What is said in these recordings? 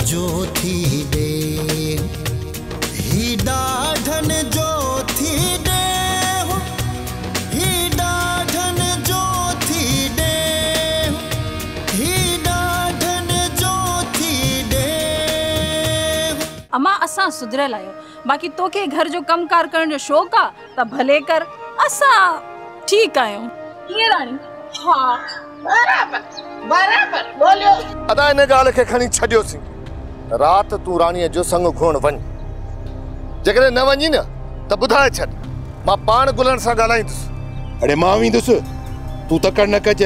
जो थी दे ही ॾाढन जो थी दे ही ॾाढन जो थी दे ही ॾाढन जो थी दे। अम्मा असां सुधरियल आहियो, बाक़ी तोखे घर जो कमकार करण जो शौक़ आ त भले कर, असां ठीक आहियूं। कीअं रानी? हाँ बराबर बराबर बोलियो। अदा इन गाल के खणी छडियोसी। रात तू रानी जो संग घोण वन, जगरे न वनी न त बुधाए छड, मां पान गुलन सा गालाईंदुस। अरे मां वेंदुस, तू तकड़ न कज।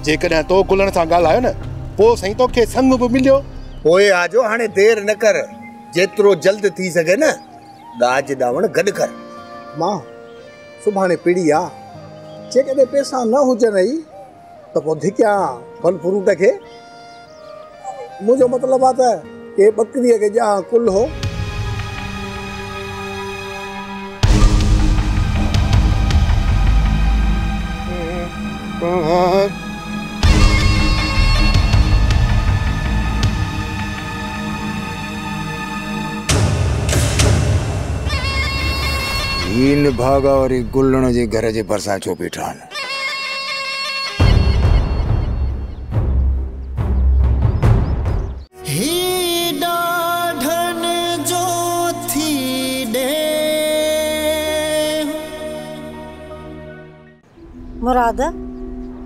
जेकॾहिं तो गुलन सा गालायो न पो सही तोखे संग भी मिलियो। पोए आजो, हाणे देर न कर, जेतिरो जल्द थी सके न दाज दावण गड कर। मां सुभाणे पीड़ी आ, जेकॾहिं पैसा न हुजनि ई त पोइ धिकिया फल फ्रूट खे। मुंहिंजो मतिलबु आहे त के बकरीअ खे ॼां कुल हो। इन भागा वरी गुलण जे घर जे भरसां छो बीठा आहिनि? ही ॾाढन जो थी दे। मुराद,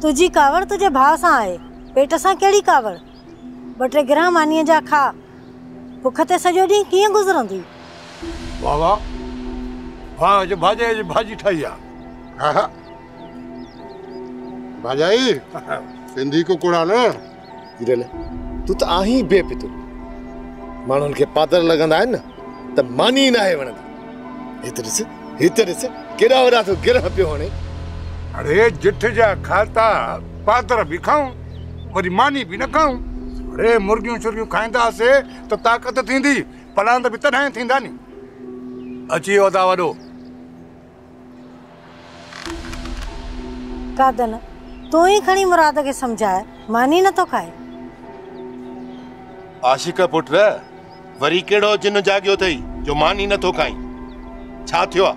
तुझी कावड़ तुझे भाव सां आहे, पेट सां कहिड़ी कावड़? 2-3 गिरह मानीअ जा खा, भुख ते सॼो ॾींहुं कीअं गुज़रंदी? वाह वाह, हाँ जो भाॼे जी भाॼी ठाही आहे। हा भाजाई सिंधी कुकड़ा न हीरल, तू त आही बेपितुर। माण्हुनि खे पादर लॻंदा आहिनि न त मानी न आहे वणंदी। हिते ॾिस केॾा वॾा तो गिरह पियो हणे। अरे जिठ जा खाता पादर भी खाऊं, वरी मानी भी न खाऊं। अरे मुर्गियूं शुर्गियूं खाईंदासीं त ताक़त थींदी, पलांद भी तॾहिं थींदा नी। अची वियो ता वॾो। कादन, तूं ही खणी मुराद खे समझाए, मानी न तो खाए। आशिक पुट वरी केड़ो जिन जागियो थई जो मानी न तो खाई? छा थियो आ?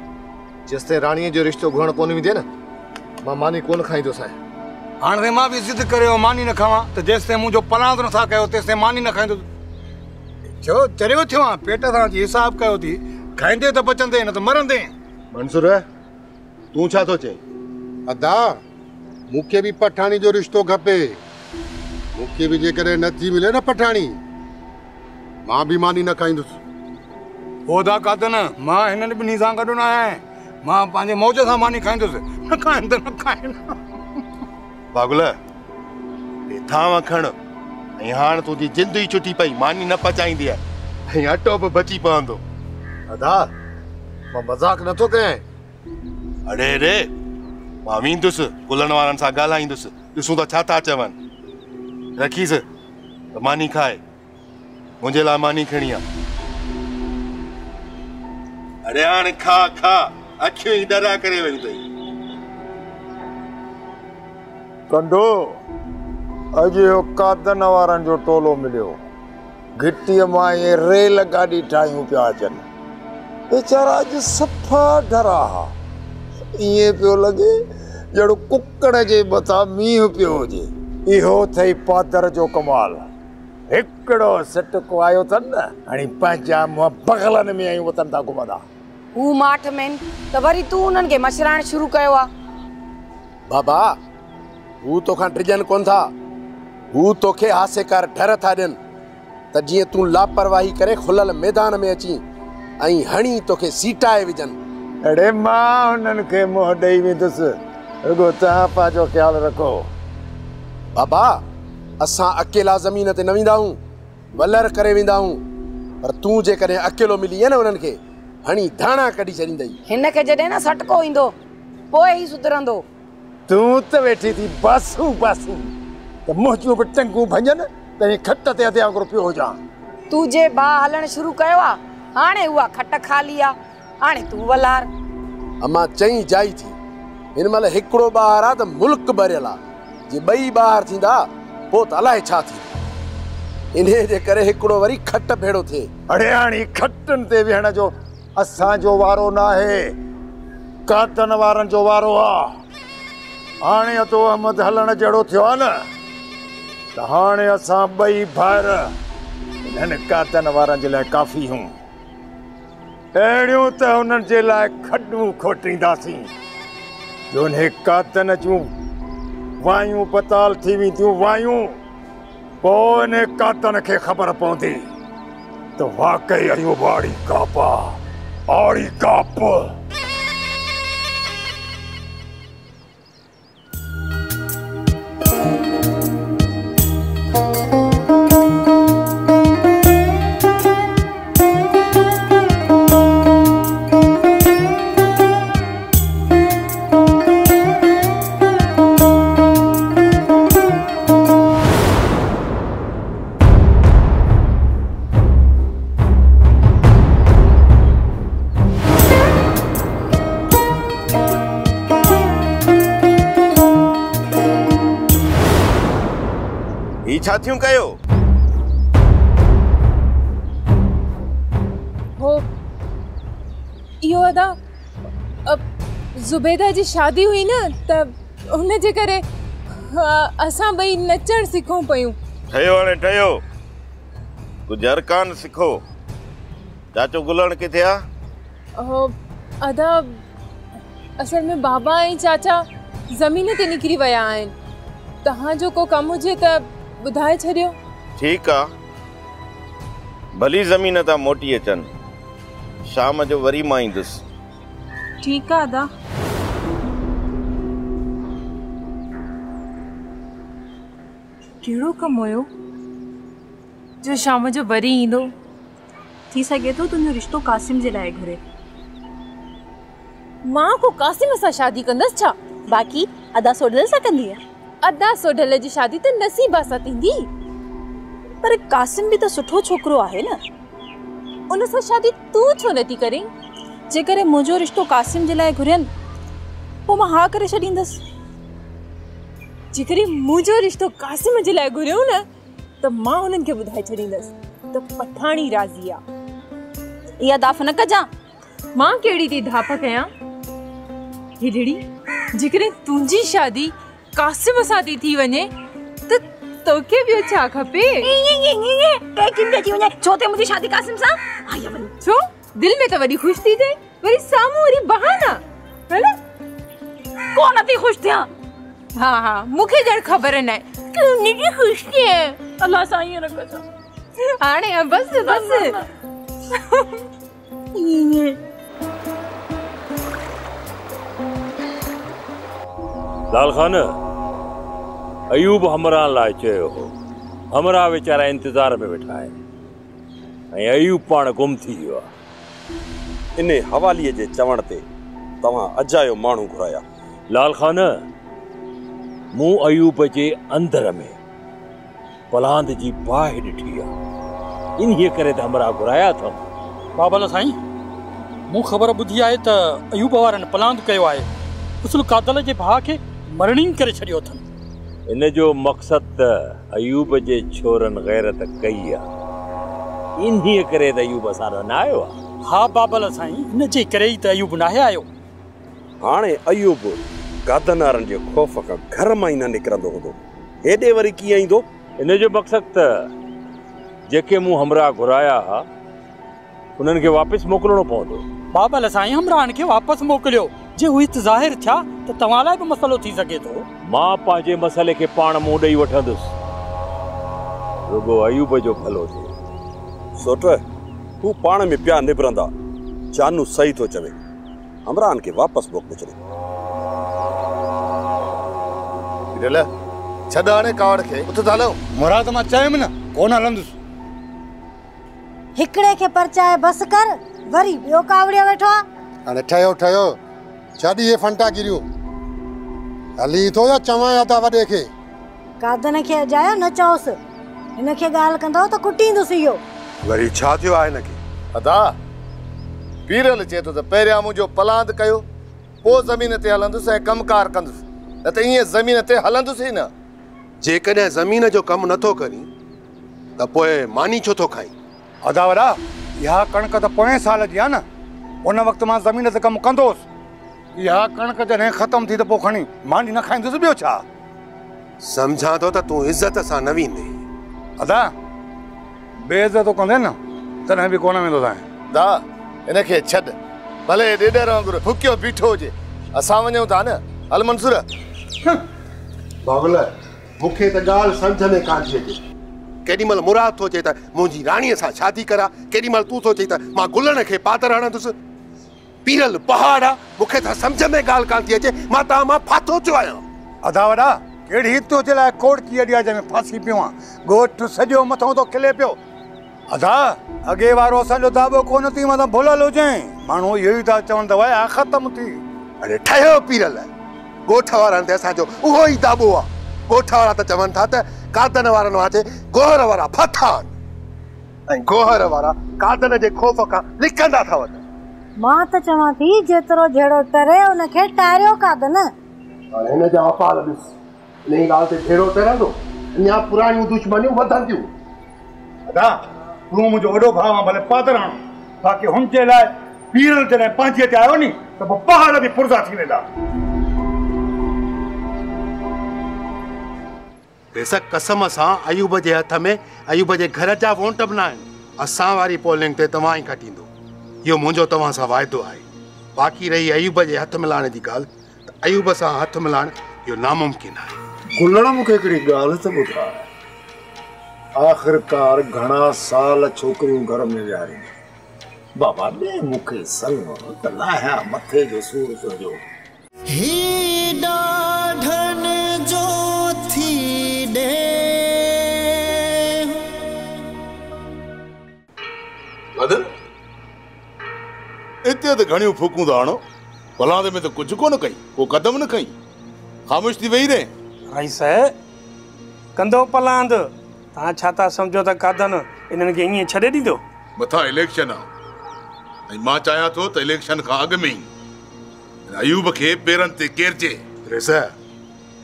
जेसते राणीअ जो रिश्तो घुरण कोन विधे न, मां मानी कोन खाईंदो सां। हाणे मां भी जिद करियो मानी न खावां त जेसते मुंहिंजो पलांद न था कयो तेसते मानी न खाईंदो। छो चरियो थियो आ, पेट सां जी हिसाब कयो थी, खाईंदे त बचंदे न त मरंदे। मंसूर तू छा तो चई? अदा मुखे भी पठाणी जो रिश्तो खपे। मुखे भी जेकरे नथी मिले न पठाणी, मां भी मानी न खाईंदुसि। ओदा कादन, मां हिननि ॿिन्ही सां गॾु न आहियां। मां पंहिंजे मौज सां मानी खाईंदुसि, न खाइनि त न खाइनि। बागुल थांव खण ऐं हाणे तुंहिंजी जिंद ई छुटी पई, मानी न पचाईंदी आहे ऐं अटो बि बची पवंदो। अदा मां मज़ाक नथो कयां। अड़े रे, मां वेंदुसि गुलनि वारनि सां ॻाल्हाईंदुसि, ॾिसूं त छा था चवनि। रखीसि त मानी खाए, मुंहिंजे लाइ मानी खणी आ। अरे हाणे खा खा, अखियूं ई डरा करे वयूं अथई। कंडो अॼु कादन वारनि जो टोलो मिलियो। घिटीअ मां ये रेल गाॾी ठाहियूं पिया अचनि। बेचारा अॼु सफ़ा डरा हा, ईअं पियो लॻे ॼणो कुकड़ जे मथां मींहुं पियो हुजे। इहो अथई पादर जो कमाल। हिकिड़ो सिटको आयो अथनि न, हाणे पंहिंजा मुंहुं बगलनि में आयूं वतन था घुमंदा। हू माठ में त वरी तूं उन्हनि खे मछराइण शुरू कयो आहे। बाबा हू तोखां ड्रिजनि कोन था, हू तोखे हासेकार डर था ॾियनि त जीअं तूं लापरवाही करे खुलल मैदान में अची ऐं हणी तोखे सीटाए विझनि। अड़े मां हुननि खे मुंहुं ॾेई वेंदुसि, रुगो तव्हां पंहिंजो ख़्यालु रखो। बाबा असां अकेला ज़मीन ते न वेंदा आहियूं, वलर करे वेंदा आहियूं, पर तूं जेकॾहिं अकेलो मिली न उन्हनि खे हणी धाणा कढी छॾींदई। हिन खे जॾहिं न सटको ईंदो पोइ ई सुधरंदो। तूं त वेठी थी बासूं बासूं त मुंहिंजूं बि टंगूं भञनि त खट ते हथिया वांगुरु पियो हुजां। तूं जे बाह हलण शुरू कयो आहे, हाणे उहा खट खाली आहे, हाणे तूं वलार। अम्मा चई जाई थी, हिन महिल हिकिड़ो ॿार आहे त मुल्क भरियल आहे। जे ॿई ॿार थींदा पोइ त अलाए छा थींदो। इन्हे जे करे हिकिड़ो वरी खट भेड़ो थिए। अड़े हाणे खटनि ते वेहण जो असांजो वारो न आहे, कातन वारनि जो वारो आहे। हाणे अतो अहमद हलण जहिड़ो थियो आहे न, त हाणे असां ॿई भाइर हिननि कातन वारनि जे लाइ काफ़ी हूं। अहिड़ियूं त हुननि जे लाइ खॾूं खोटींदासीं जो उन कातन जूं वायूं पताल थी वेंदियूं वायूं। पोइ इन कातन खे ख़बर पवंदी त वाकई अयूब आड़ी काप आड़ी काप। छा थियूं कयो? हो इहो अदा ज़ुबैदा जी शादी हुई न, त हुन जे करे असां ॿई नचण सिखूं पयूं। ठहियो हाणे ठहियो, कुझु अरकान सिखो। चाचो गुलण किथे आहे? हो अदा असल में बाबा ऐं चाचा ज़मीन ते निकिरी विया आहिनि। तव्हांजो को कमु हुजे त बुधाए छड़ियो। ठीक आ, भली ज़मीन ता मोटी अचन, शाम जो वरी मां ईंदुसि। ठीक आ अदा। केड़ो कम होयो जो शाम जो वरी ईंदो? थी सके तो तुंहिंजो रिश्तो कासिम जे लाइ घुरे। मां को कासिम सां शादी कंदसि छा? बाक़ी अदा सोडल सां कंदी है। अदा सोडल जी शादी त नसीबा सां थींदी। पर कासिम भी तो सुठो छोकरो आहे न, उन सां शादी तू छो नथी करें? जेकरे मुंहिंजो रिश्तो कासिम जे लाइ घुरन पोइ मां हा करे छॾींदसि। जेकरे मुंहिंजो रिश्तो कासिम जे लाइ घुरियो न, त मां उन्हनि खे ॿुधाए छॾींदसि त पठाणी राज़ी आहे। इहा दाफ़ न कजां। मां कहिड़ी थी धाप कयां? हिजड़ी जेकरे तुंहिंजी शादी कासिम सां थी वञे त तोखे ॿियो छा खपे? छो ते मुंहिंजी शादी कासिम सां? छो दिल में त वरी ख़ुशि थी थिए, वरी साम्हूं वरी बहाना है न? कोन थी ख़ुशि थियां। हाँ हाँ मूंखे ॼण ख़बर न आहे तूं उनजी ख़ुशि थी आहे। अल्लाह सां ईअं न कजां। हाणे बस बस लाल खान, अयूब हमरा लाइ चयो हो, हमरा वीचारा इंतजार में वेठा आहिनि ऐं अयूब पाण गुम थी वियो आहे। इन हवालीअ जे चवण ते तव्हां अजायो माण्हू घुराया? लाल खान, मूं अयूब जे अंदर में पलांद जी बाहि ॾिठी आहे, इन्हीअ करे त हमरा घुराया अथमि। बाबा साईं, मूं ख़बर ॿुधी आहे त अयूब वारनि पलांद कयो आहे, उसल कादल जे भाउ खे मरणी करे छॾियो अथनि। इन जो मक़सद त अयूब जे छोरनि गैरत कई आहे, इन्हीअ करे त अयूब असां न आयो आहे। हा बाबा साईं, इन जे करे ई त अयूब नाहे आयो। हाणे अयूब गादन वारनि जे ख़ौफ़ खां घर मां ई न निकिरंदो हूंदो, हेॾे वरी कीअं ईंदो? इन जो मक़सद त जेके मूं हमरा घुराया हा उन्हनि खे वापसि मोकिलणो पवंदो। बाबा साईं, हमराहनि खे वापसि मोकिलियो, जे उहे ज़ाहिर थिया त तव्हां लाइ बि मसइलो थी सघे थो। मां पंहिंजे मसइले खे पाण मूं ॾेई वठंदुसि, रुगो अयूब जो भलो थिए। सोट, हू पाण में पिया निबरंदा, जानू सही थो चवे, हमराहनि खे वापसि मोकिले छॾे। छॾ हाणे कावड़ खे, उथ त हलो। मुराद मां चयमि न, कोन हलंदुसि। हिकिड़े खे परचाए बस कर, वरी ॿियो कावड़ियो वेठो आहे। हाणे ठहियो ठहियो, छॾ इहे फंटा गिरियूं। हली थो या चवां या त वॾे खे? कादन खे अजायो न चओसि, हिन खे ॻाल्हि कंदव त कुटींदुसि इहो। वरी छा थियो आहे हिनखे? अदा पीरल चए थो त पहिरियां मुंहिंजो पलांद कयो, पोइ ज़मीन ते हलंदुसि ऐं कमकार कंदुसि, न त ईअं ज़मीन ते हलंदुसि ई न। जेकॾहिं ज़मीन जो कमु नथो करी त पोइ मानी छो थो खाई? अदा वॾा, इहा कणक त पोएं साल जी आहे न, उन वक़्तु मां ज़मीन ते कमु कंदोसि। इहा कणक जॾहिं ख़तमु थी त पोइ खणी मानी न खाईंदुसि, ॿियो छा? सम्झां थो त तूं इज़त सां न वेंदे। अदा बेइज़तो कंदे न तॾहिं बि कोन वेंदो साईं। दा इनखे छॾ, भले ॾेॾर वांगुरु हुकियो बीठो हुजे, असां वञूं था न। हल मंसूर। बाबुल, मूंखे त ॻाल्हि सम्झ में कान थी अचे। केॾीमहिल मुराद थो चए त मुंहिंजी राणीअ सां शादी करा, केॾीमहिल तूं थो चई त मां गुलण खे पातर हणंदुसि। पीरल पहाड़ आहे, मूंखे त सम्झ में ॻाल्हि कान थी अचे। मां तव्हां मां फाथो थियो आहियां। अदा वॾा, कहिड़ी हितो जे लाइ कोड़की अॾी आहे जंहिंमें फासी पियो आहे। ॻोठु सॼो मथां थो खिले पियो। अदा अॻे वारो असांजो दाॿो कोन थी, मतिलबु भुलियल हुजईं। माण्हू इहो ई था चवनि त वया ख़तमु थी। अरे ठहियो पीरल, ॻोठ वारनि ते असांजो उहो ई दाॿो आहे। ॻोठ वारा त चवनि था त कादन वारनि वाचे गोहर वारा फथा आहिनि, ऐं गोहर वारा कादन जे खौफ़ खां लिकंदा था वञनि। मां त चवां थी जेतिरो जहिड़ो तरे उनखे टारियो कादन। हाणे हिन जा अफ़ाल ॾिस, इन ॻाल्हि ते फेरो तरंदो, अञा पुराणियूं दुश्मनियूं वधंदियूं। अदा तूं मुंहिंजो वॾो भाउ आहे, भले पातर हण, बाक़ी हुनजे लाइ पीरल जॾहिं पंहिंजे ते आयो नी त पोइ पहाड़ बि पुरज़ा थी वेंदा। बेशक कसम सां अयूब जे हथ में अयूब जे घर जा वोट बि न आहिनि। असां वारी पोलिंग ते तव्हां ई खटींदो, इहो मुंहिंजो तव्हां सां वाइदो आहे। बाक़ी रही अयूब जे हथ मिलाइण जी ॻाल्हि, त अयूब सां हथ मिलाइण इहो नामुमकिन आहे। गुलण मूंखे हिकिड़ी ॻाल्हि त ॿुधाए, आख़िरकार घणा साल छोकिरियूं घर में विहारियूं। बाबा ॾे मूंखे संग त लाहिया मथे जो सूर तुंहिंजो। ही ॾाढन जो थी ॾे बदल इते त घणियूं फूकूं था हणो, पलांदे में त कुझु कोन कई, को कदम न खई, ख़ामोश थी वेही रहे। रईस कंदो पलांद, तव्हां छा था सम्झो त कादन इन्हनि खे ईअं छॾे ॾींदो? मथां इलेक्शन आहे, ऐं मां चाहियां थो त इलेक्शन खां अॻु में ई अयूब खे पेरनि ते केरजे। रेस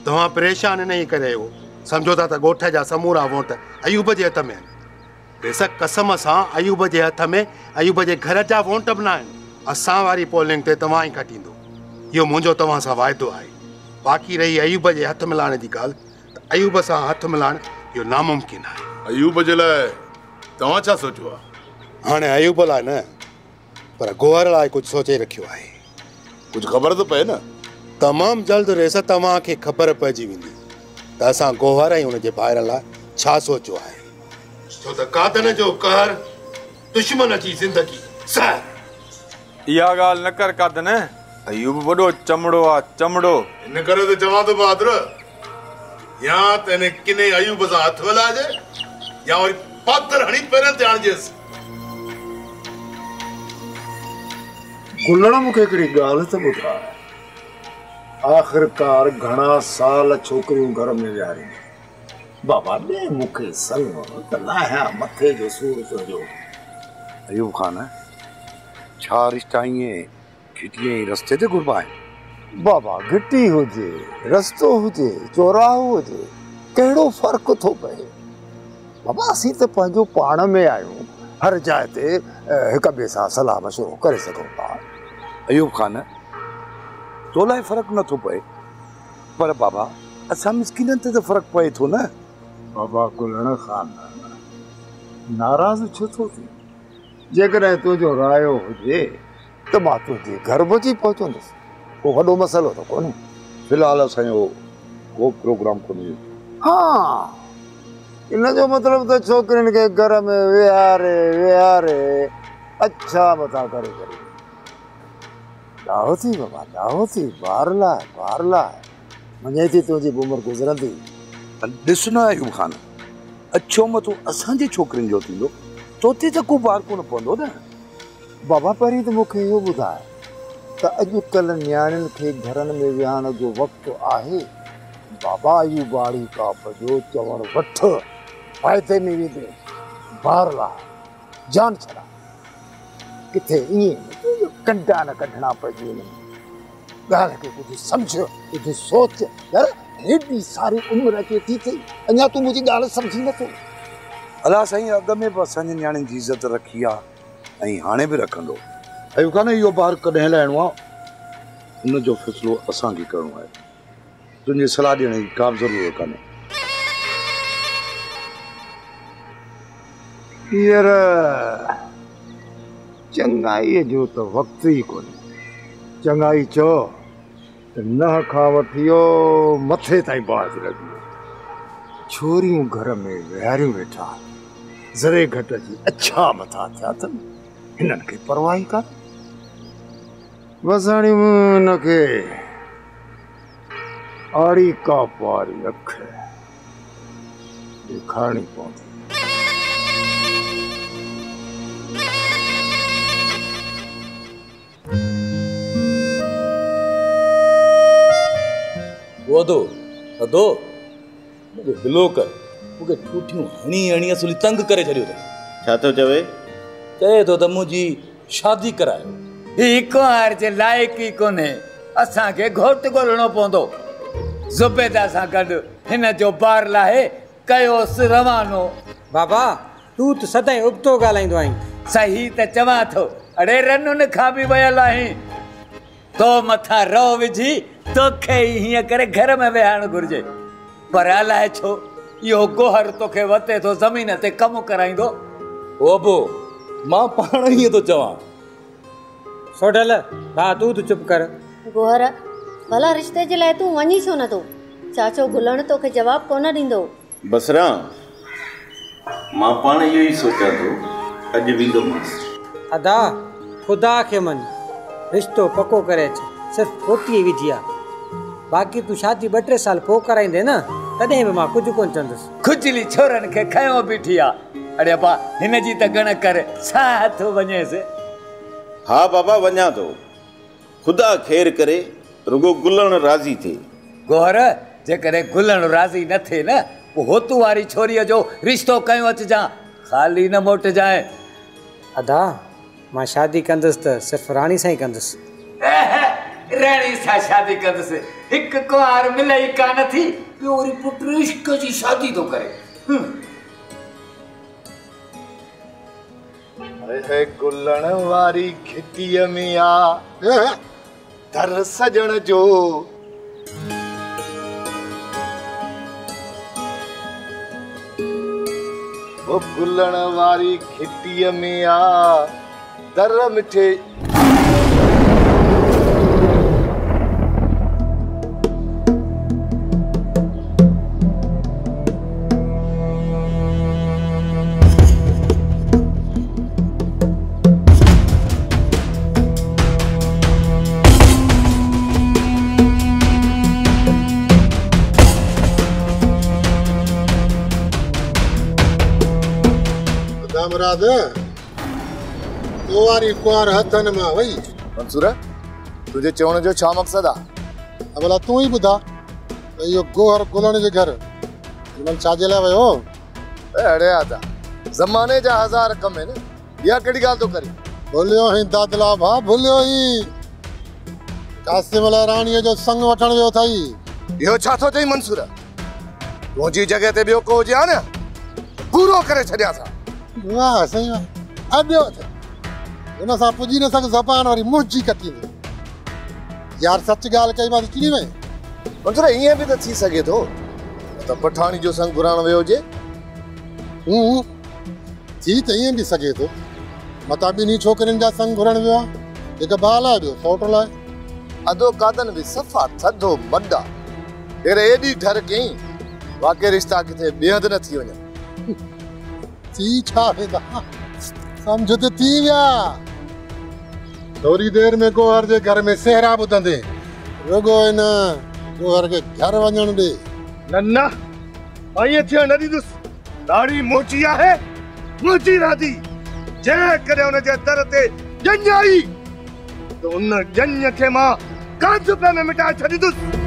तव्हां परेशान न करे हो, सम्झो था त ॻोठ जा समूरा वोट अयूब जे हथ में आहिनि। बेशक कसम सां अयूब जे हथ में अयूब जे घर जा वोट बि न आहिनि। असां वारी पोलिंग ते तव्हां ई खटींदो, इहो मुंहिंजो तव्हां सां वाइदो आहे। बाक़ी रही अयूब जे हथ मिलाइण जी ॻाल्हि, त अयूब सां हथ मिलाइण इहो नामुमकिन आहे। अयूब जे लाइ तव्हां छा सोचियो आहे? हाणे अयूब लाइ न, पर गोहर लाइ कुझु सोचे रखियो आहे। कुझु ख़बर त पए न? तमामु जल्द रेस तव्हांखे ख़बर पइजी वेंदी त असां गोहर ऐं हुनजे ॿाहिरि लाइ छा सोचियो आहे। छो त कादन जो कहर दुश्मन जी ज़िंदगी सह। इहा ॻाल्हि न कर कादन, अयूब वॾो चमड़ो आहे, चमड़ो। इन करे त चवां थो बहादुर, या त हिन किने अयूब सां हथ मिलाइजे, या वरी पाथर हणी पेरनि ते आणिजेसि। गुलण मूंखे हिकिड़ी ॻाल्हि त ॿुधाए, आख़िरकार घणा साल छोकिरियूं घर में विहारियूं। बाबा ॾे मूंखे संग त लाहिया मथे जो सूर तुंहिंजो। अयूब खान, छा रिश्ता ईअं घिटीअ ई रस्ते ते घुरबा आहिनि? बाबा घिटी हुजे, रस्तो हुजे, चौराहो हुजे, कहिड़ो फ़र्क़ु थो पए? बाबा असीं त पंहिंजो पाण में आहियूं, हर जाइ ते हिक ॿिए सां सलाह मशवरो करे सघूं था। अयूब खान, तो लाइ फ़र्क़ु नथो पए, पर बाबा असां मिसकिननि ते त फ़र्क़ु पए थो न। बाबा गुलण खान, नाराज़ छो थो थी? जेकॾहिं तुंहिंजो रायो हुजे त मां तुंहिंजे घर पहुची पहुचंदुसि, को वॾो मसइलो त कोन्हे। फ़िलहालु असांजो को प्रोग्राम कोन्हे। हा, इन जो मतिलबु त छोकिरियुनि खे घर में विहारे विहारे अच्छा मथा करे करे ॾाहो थी बाबा, ॾाहो थी, बार लाइ मञे थी तुंहिंजी उमिरि गुज़रंदी। ॾिस न अयूब खान, अच्छो मथो असांजे छोकिरियुनि जो थींदो, तोते त को बार कोन पवंदो न। बाबा पहिरीं त मूंखे इहो ॿुधाए त अॼुकल्ह नियाणियुनि खे घरनि में विहारण जो वक़्तु आहे? बाबा इहो बाड़ी काप जो चवणु वठ फ़ाइदे में वेंदे, बार लाइ जान छॾा, किथे ईअं कंडा न कढणा पइजी वञनि। ॻाल्हि खे कुझु सम्झ, कुझु सोच। यार हेॾी सारी उमिरि अचे थी, अञा तूं मुंहिंजी ॻाल्हि सम्झी नथो। अला साईं अॻ में बि असांजे न्याणियुनि जी इज़त रखी आहे ऐं हाणे बि रखंदो। अयूं कान इहो ॿार कॾहिं हलाइणो आहे उनजो फ़ैसिलो असांखे करिणो आहे। तुंहिंजी सलाह ॾियण जी का बि ज़रूरत कान्हे। हींअर चङाईअ जो त वक़्तु ई कोन्हे। चङाई चओ त नह खां वठी मथे ताईं बाज़ लॻी। छोरियूं घर में विहारियूं वेठा ज़रे घट जी अच्छा मथा थिया अथनि, हिननि खे परवाह ई कान। वसाणियूं हिनखे आड़ी का पारी अख ॾेखारणी पवंदी। अदो मूंखे गिलो कर, मूंखे ठूठियूं हणी हणी असुली तंग करे छॾियो अथई। छा थो चवे? चए थो त मुंहिंजी शादी करायो। ही कुंवार जे लाइक़ ई कोन्हे, असांखे घोट ॻोल्हणो पवंदो। ज़ुबैदा सां गॾु हिन जो ॿार लाहे कयोसि रवानो। बाबा तूं त सदाईं उबतो ॻाल्हाईंदो आहीं। सही त चवां थो, अड़े रनुन खां बि वियल आहीं। तो मथां रओ विझी तोखे ई हीअं करे घर में वेहारणु घुरिजे। पर अलाए छो इहो गोहर तोखे वते थो ज़मीन ते कमु कराईंदो। ओबो मां पाण ईअं थो चवां। सोढल हा तूं त चुप कर। गोहर भला रिश्ते जे लाइ तूं वञी छो नथो? चाचो गुलण तोखे जवाब कोन ॾींदो। बसरा मां पाण इहो ई सोचां थो, अॼु वेंदोमांसि। अदा ख़ुदा खे मन रिश्तो पको करे अच, सिर्फ़ु फोटी विझी आहे। बाक़ी तूं शादी 2-3 साल पोइ कराईंदे न, तॾहिं बि मां कुझु कोन चवंदुसि। खुजली छोरनि खे खयो बीठी आहे। अड़े बा हिन जी त गण कर छा हथ वञेसि। हा बाबा वञा थो, ख़ुदा ख़ैर करे, रुगो गुलण राज़ी थिए। गोहर जेकॾहिं गुलण राज़ी न थिए न, पोइ होतू वारी छोरीअ जो रिश्तो कयो अचिजां, ख़ाली न मोटिजांइ। अदा मां शादी कंदुसि त सिर्फ़ु राणी सां ई कंदुसि। राणी सां शादी कंदुसि, हिकु कुंवार मिले ई कान थी, ॿियो वरी पुट इश्क जी शादी थो करे। अरे गुलण वारी खिटीअ में आ दर सजण जो। ओ गुलण वारी खिटीअ में आ दर मिठे। राध तो वारी कुंवार हथन में वई। मंसूर तुझे चवण जो छा मकसद आ? भला तू ही बुधा यो गोहर गुलण जे घर मन छाजे लाइ वयो? अड़े आदा ज़माने जा 1000 कम है न, या केड़ी गाल तो करी? भूलियो ही दादला भा, भूलियो ही कासिम ला राणीअ जो संग वठण वियो थई। इहो छा थो चई मंसूर? तुंहिंजी जगह ते ॿियो को हुजे हा न पूरो करे छॾिया था। वाह सही वाह, अबियो थे उन सां पुजी न सक ज़बान वारी मुंहिंजी कटी में। यार सच गाल कई मां चिड़ी में। मंसूर इएं बि त थी सघे थो त पठाणी जो संग घुराइण वियो हुजे। थी त ईअं बि सघे थो, मता ॿिन्ही छोकिरियुनि जा संग घुरण वियो आहे, हिकु भाउ लाइ ॿियो सौट लाइ। अदो कादन बि सफ़ा थधो मड्डा हेरे एॾी ठर कई वाक़ई रिश्ता किथे बेहद न थी वञनि। थी छा वेंदा, सम्झ त थी विया। थोरी देर में गोहर जे घर में सेहरा ॿुधंदे, रुगो इन गोहर के घर वञण ॾे। न न ईअं थियण न ॾींदुसि। ॾाढी मोची आहे मुंहिंजी राधी। जंहिं करे हुनजे दर ते ॼञ आई त उन ॼञ खे मां कांच पे में मिटाए छॾींदुसि।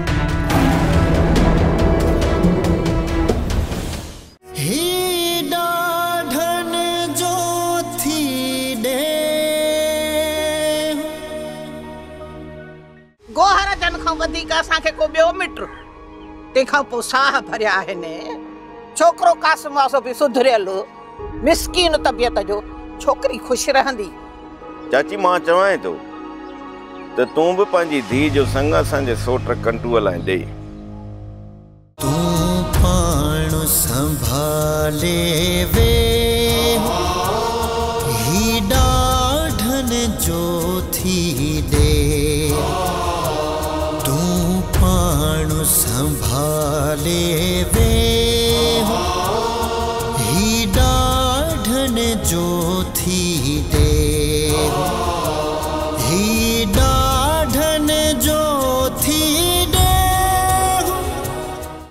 गोहर जन खां वधीक असांखे को ॿियो मिट, तंहिंखां पोइ साह भरिया आहिनि। छोकिरो कासिम वासो बि सुधरियल, मिसकीन तबियत जो छोकरी खुश रहंदी। चाची मां चवां थो त तूं बि पंहिंजी धीउ जो संग असांजे सोट कंटूअ लाइ ॾे। तूं पाण संभाले वे